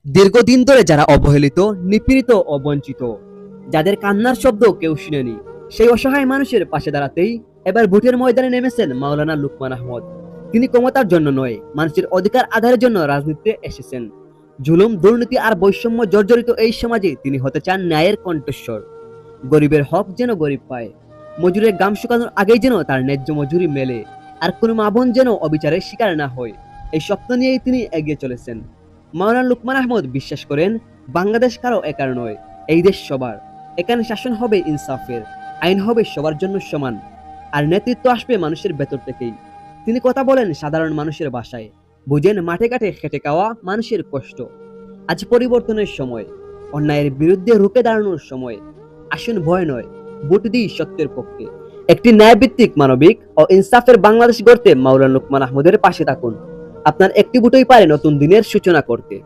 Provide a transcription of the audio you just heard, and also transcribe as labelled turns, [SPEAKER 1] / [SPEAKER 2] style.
[SPEAKER 1] দীর্ঘদিন ধরে যারা অবহেলিত, নিপীড়িত ও বঞ্চিত, যাদের কান্নার শব্দ কেউ শুনেনি, সেই অসহায় মানুষের পাশে দাঁড়াতেই এবার ভোটের ময়দানে নেমেছেন মাওলানা লুকমান আহমদ। তিনি ক্ষমতার জন্য নয়, মানুষের অধিকার আদায়ের জন্য রাজনীতিতে এসেছেন। জুলুম, দুর্নীতি আর বৈষম্য জর্জরিত এই সমাজে তিনি হতে চান ন্যায়ের কণ্ঠস্বর। গরিবের হক যেন গরিব পায়, মজুরের গাম শুকানোর আগেই যেন তার ন্যায্য মজুরি মেলে, আর কোনো মা বোন যেন অবিচারের শিকার না হয়। এই স্বপ্ন নিয়েই তিনি এগিয়ে চলেছেন। মাওলানা লুকমান আহমদ বিশ্বাস করেন, বাংলাদেশ কারো একার নয়, এই দেশ সবার। এখানে শাসন হবে ইনসাফের, আইন হবে সবার জন্য সমান, আর নেতৃত্ব আসবে মানুষের ভেতর থেকেই। তিনি কথা বলেন সাধারণ মানুষের ভাষায়, বুঝেন মাঠে ঘাটে খেটে খাওয়া মানুষের কষ্ট। আজ পরিবর্তনের সময়, অন্যায়ের বিরুদ্ধে রুখে দাঁড়ানোর সময়। আসুন ভয় নয়, ভোট দিই সত্যের পক্ষে। একটি ন্যায়ভিত্তিক, মানবিক ও ইনসাফের বাংলাদেশ গড়তে মাওলানা লুকমান আহমদের পাশে থাকুন। আপনার একটি ভোটই পারে নতুন দিনের সূচনা করতে।